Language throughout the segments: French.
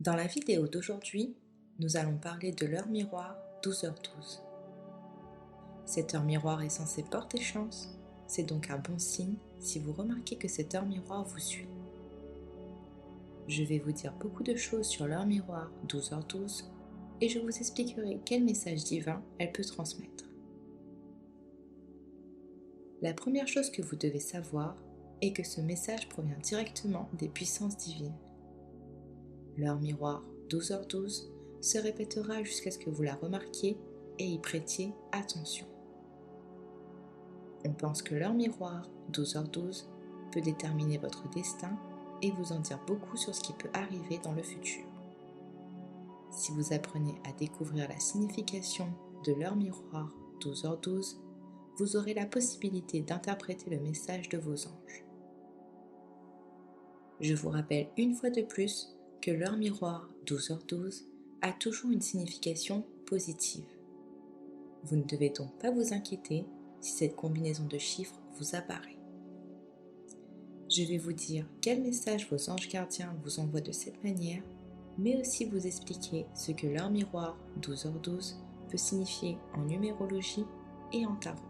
Dans la vidéo d'aujourd'hui, nous allons parler de l'heure miroir 12h12. Cette heure miroir est censée porter chance, c'est donc un bon signe si vous remarquez que cette heure miroir vous suit. Je vais vous dire beaucoup de choses sur l'heure miroir 12h12 et je vous expliquerai quel message divin elle peut transmettre. La première chose que vous devez savoir est que ce message provient directement des puissances divines. L'heure miroir 12h12 se répétera jusqu'à ce que vous la remarquiez et y prêtiez attention. On pense que l'heure miroir 12h12 peut déterminer votre destin et vous en dire beaucoup sur ce qui peut arriver dans le futur. Si vous apprenez à découvrir la signification de l'heure miroir 12h12, vous aurez la possibilité d'interpréter le message de vos anges. Je vous rappelle une fois de plus que l'heure miroir 12h12 a toujours une signification positive. Vous ne devez donc pas vous inquiéter si cette combinaison de chiffres vous apparaît. Je vais vous dire quel message vos anges gardiens vous envoient de cette manière, mais aussi vous expliquer ce que l'heure miroir 12h12 peut signifier en numérologie et en tarot.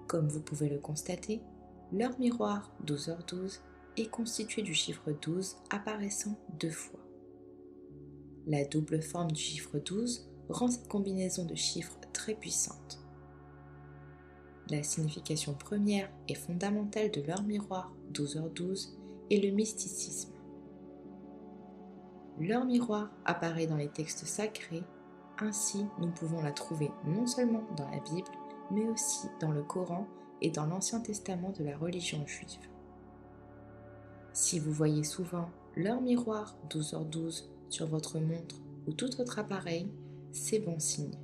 Comme vous pouvez le constater, l'heure miroir 12h12 est constituée du chiffre 12 apparaissant 2 fois. La double forme du chiffre 12 rend cette combinaison de chiffres très puissante. La signification première et fondamentale de l'heure miroir 12h12 est le mysticisme. L'heure miroir apparaît dans les textes sacrés, ainsi nous pouvons la trouver non seulement dans la Bible, mais aussi dans le Coran et dans l'Ancien Testament de la religion juive. Si vous voyez souvent l'heure miroir 12h12 sur votre montre ou tout autre appareil, c'est bon signe.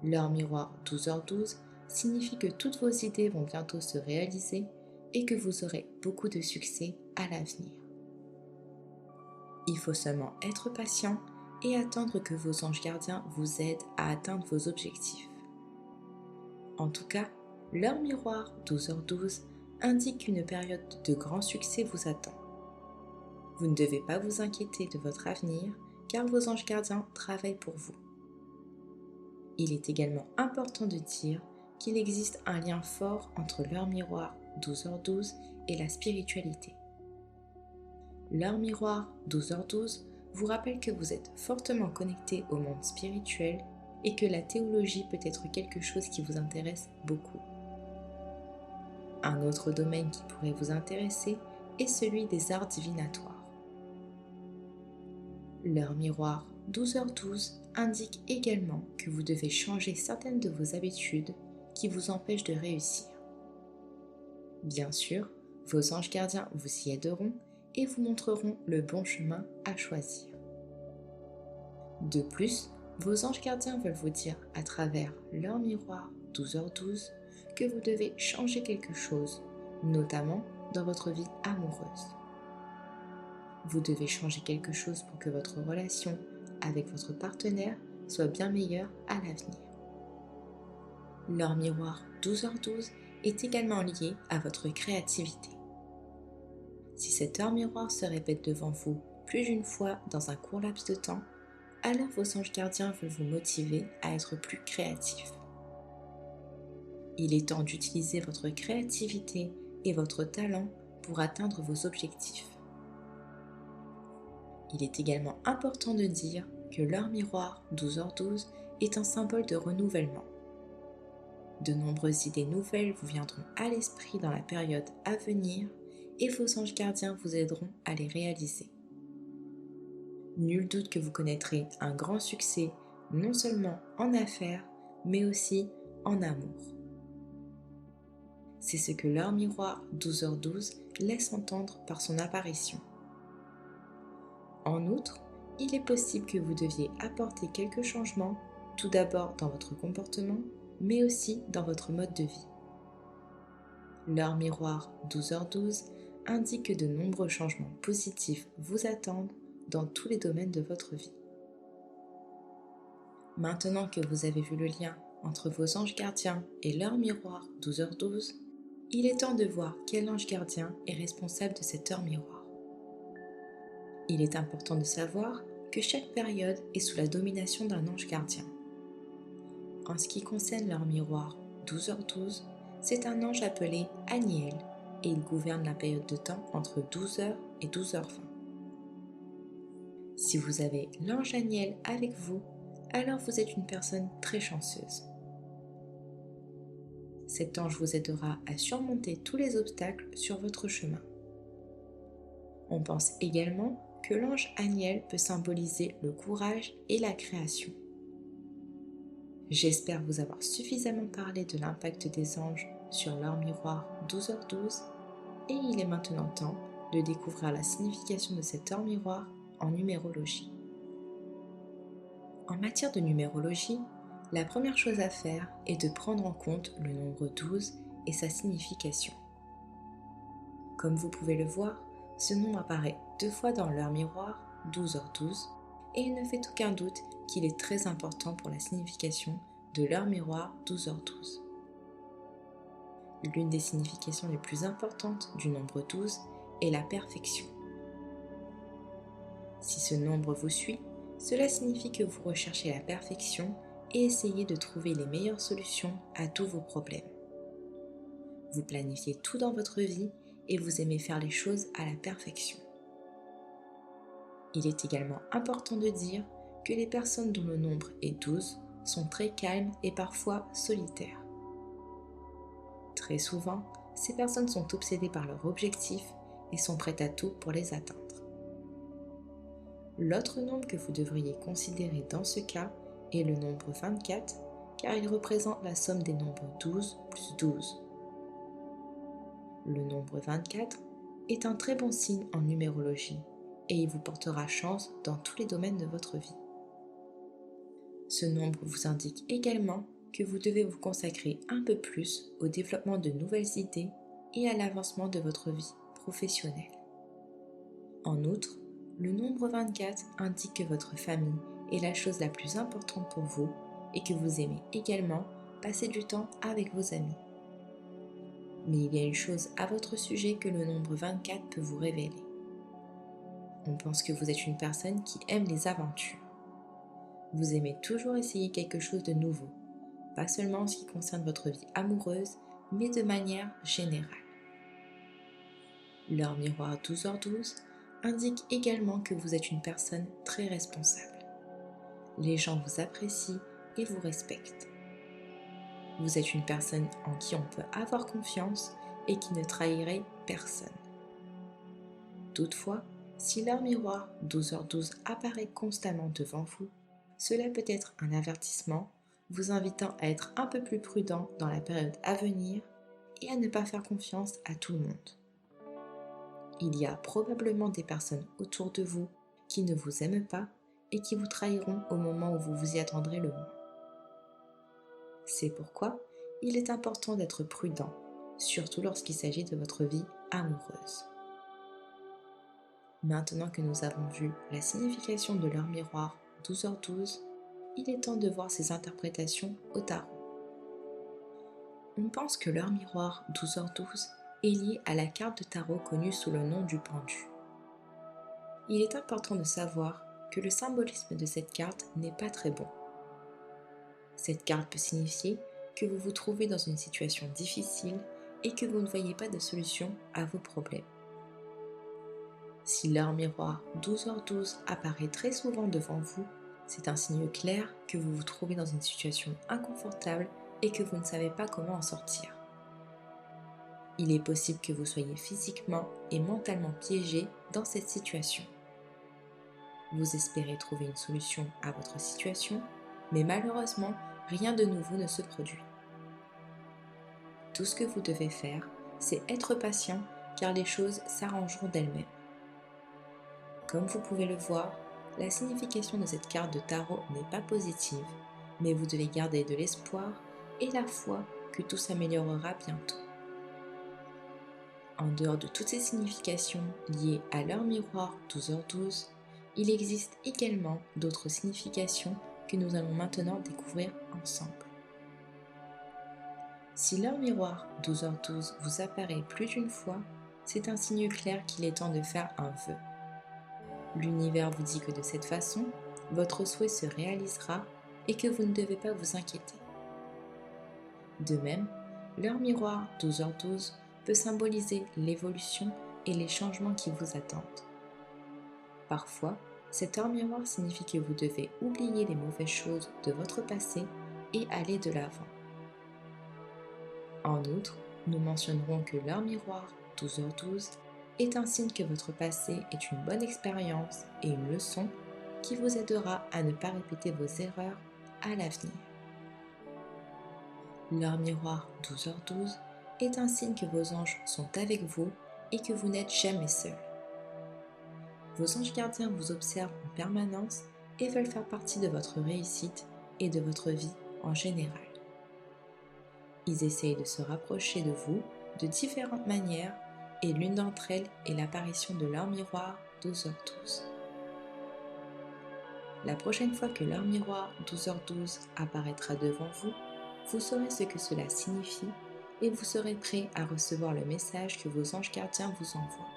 L'heure miroir 12h12 signifie que toutes vos idées vont bientôt se réaliser et que vous aurez beaucoup de succès à l'avenir. Il faut seulement être patient et attendre que vos anges gardiens vous aident à atteindre vos objectifs. En tout cas, l'heure miroir 12h12 indique qu'une période de grand succès vous attend. Vous ne devez pas vous inquiéter de votre avenir car vos anges gardiens travaillent pour vous. Il est également important de dire qu'il existe un lien fort entre l'heure miroir 12h12 et la spiritualité. L'heure miroir 12h12 vous rappelle que vous êtes fortement connecté au monde spirituel et que la théologie peut être quelque chose qui vous intéresse beaucoup. Un autre domaine qui pourrait vous intéresser est celui des arts divinatoires. L'heure miroir 12h12 indique également que vous devez changer certaines de vos habitudes qui vous empêchent de réussir. Bien sûr, vos anges gardiens vous y aideront et vous montreront le bon chemin à choisir. De plus, vos anges gardiens veulent vous dire à travers l'heure miroir 12h12 que vous devez changer quelque chose, notamment dans votre vie amoureuse. Vous devez changer quelque chose pour que votre relation avec votre partenaire soit bien meilleure à l'avenir. L'heure miroir 12h12 est également liée à votre créativité. Si cette heure miroir se répète devant vous plus d'une fois dans un court laps de temps, alors vos anges gardiens veulent vous motiver à être plus créatif. Il est temps d'utiliser votre créativité et votre talent pour atteindre vos objectifs. Il est également important de dire que l'heure miroir 12h12 est un symbole de renouvellement. De nombreuses idées nouvelles vous viendront à l'esprit dans la période à venir et vos anges gardiens vous aideront à les réaliser. Nul doute que vous connaîtrez un grand succès non seulement en affaires, mais aussi en amour. C'est ce que l'heure miroir 12h12 laisse entendre par son apparition. En outre, il est possible que vous deviez apporter quelques changements, tout d'abord dans votre comportement, mais aussi dans votre mode de vie. L'heure miroir 12h12 indique que de nombreux changements positifs vous attendent dans tous les domaines de votre vie. Maintenant que vous avez vu le lien entre vos anges gardiens et l'heure miroir 12h12, il est temps de voir quel ange gardien est responsable de cette heure miroir. Il est important de savoir que chaque période est sous la domination d'un ange gardien. En ce qui concerne leur miroir 12h12, c'est un ange appelé Aniel et il gouverne la période de temps entre 12h et 12h20. Si vous avez l'ange Aniel avec vous, alors vous êtes une personne très chanceuse. Cet ange vous aidera à surmonter tous les obstacles sur votre chemin. On pense également que l'ange Aniel peut symboliser le courage et la création. J'espère vous avoir suffisamment parlé de l'impact des anges sur leur miroir 12h12 et il est maintenant temps de découvrir la signification de cette heure miroir en numérologie. En matière de numérologie, la première chose à faire est de prendre en compte le nombre 12 et sa signification. Comme vous pouvez le voir, ce nombre apparaît 2 fois dans l'heure miroir 12h12 et il ne fait aucun doute qu'il est très important pour la signification de l'heure miroir 12h12. L'une des significations les plus importantes du nombre 12 est la perfection. Si ce nombre vous suit, cela signifie que vous recherchez la perfection et essayez de trouver les meilleures solutions à tous vos problèmes. Vous planifiez tout dans votre vie et vous aimez faire les choses à la perfection. Il est également important de dire que les personnes dont le nombre est 12 sont très calmes et parfois solitaires. Très souvent, ces personnes sont obsédées par leurs objectifs et sont prêtes à tout pour les atteindre. L'autre nombre que vous devriez considérer dans ce cas est le nombre 24, car il représente la somme des nombres 12 plus 12. Le nombre 24 est un très bon signe en numérologie et il vous portera chance dans tous les domaines de votre vie. Ce nombre vous indique également que vous devez vous consacrer un peu plus au développement de nouvelles idées et à l'avancement de votre vie professionnelle. En outre, le nombre 24 indique que votre famille est la chose la plus importante pour vous et que vous aimez également passer du temps avec vos amis. Mais il y a une chose à votre sujet que le nombre 24 peut vous révéler. On pense que vous êtes une personne qui aime les aventures. Vous aimez toujours essayer quelque chose de nouveau, pas seulement en ce qui concerne votre vie amoureuse, mais de manière générale. L'heure miroir 12h12 indique également que vous êtes une personne très responsable. Les gens vous apprécient et vous respectent. Vous êtes une personne en qui on peut avoir confiance et qui ne trahirait personne. Toutefois, si l'heure miroir 12h12 apparaît constamment devant vous, cela peut être un avertissement vous invitant à être un peu plus prudent dans la période à venir et à ne pas faire confiance à tout le monde. Il y a probablement des personnes autour de vous qui ne vous aiment pas et qui vous trahiront au moment où vous vous y attendrez le moins. C'est pourquoi il est important d'être prudent, surtout lorsqu'il s'agit de votre vie amoureuse. Maintenant que nous avons vu la signification de l'heure miroir 12h12, il est temps de voir ses interprétations au tarot. On pense que l'heure miroir 12h12 est liée à la carte de tarot connue sous le nom du pendu. Il est important de savoir que le symbolisme de cette carte n'est pas très bon. Cette carte peut signifier que vous vous trouvez dans une situation difficile et que vous ne voyez pas de solution à vos problèmes. Si l'heure miroir 12h12 apparaît très souvent devant vous, c'est un signe clair que vous vous trouvez dans une situation inconfortable et que vous ne savez pas comment en sortir. Il est possible que vous soyez physiquement et mentalement piégé dans cette situation. Vous espérez trouver une solution à votre situation, mais malheureusement, rien de nouveau ne se produit. Tout ce que vous devez faire, c'est être patient car les choses s'arrangeront d'elles-mêmes. Comme vous pouvez le voir, la signification de cette carte de tarot n'est pas positive, mais vous devez garder de l'espoir et la foi que tout s'améliorera bientôt. En dehors de toutes ces significations liées à l'heure miroir 12h12, il existe également d'autres significations que nous allons maintenant découvrir ensemble. Si l'heure miroir 12h12 vous apparaît plus d'une fois, c'est un signe clair qu'il est temps de faire un vœu. L'univers vous dit que de cette façon, votre souhait se réalisera et que vous ne devez pas vous inquiéter. De même, l'heure miroir 12h12 peut symboliser l'évolution et les changements qui vous attendent. Parfois, cette heure miroir signifie que vous devez oublier les mauvaises choses de votre passé et aller de l'avant. En outre, nous mentionnerons que l'heure miroir 12h12 est un signe que votre passé est une bonne expérience et une leçon qui vous aidera à ne pas répéter vos erreurs à l'avenir. L'heure miroir 12h12 est un signe que vos anges sont avec vous et que vous n'êtes jamais seul. Vos anges gardiens vous observent en permanence et veulent faire partie de votre réussite et de votre vie en général. Ils essayent de se rapprocher de vous de différentes manières et l'une d'entre elles est l'apparition de l'heure miroir 12h12. La prochaine fois que l'heure miroir 12h12 apparaîtra devant vous, vous saurez ce que cela signifie et vous serez prêt à recevoir le message que vos anges gardiens vous envoient.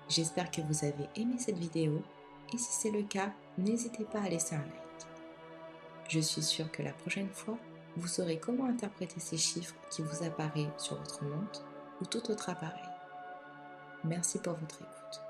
J'espère que vous avez aimé cette vidéo et si c'est le cas, n'hésitez pas à laisser un like. Je suis sûre que la prochaine fois, vous saurez comment interpréter ces chiffres qui vous apparaissent sur votre montre ou tout autre appareil. Merci pour votre écoute.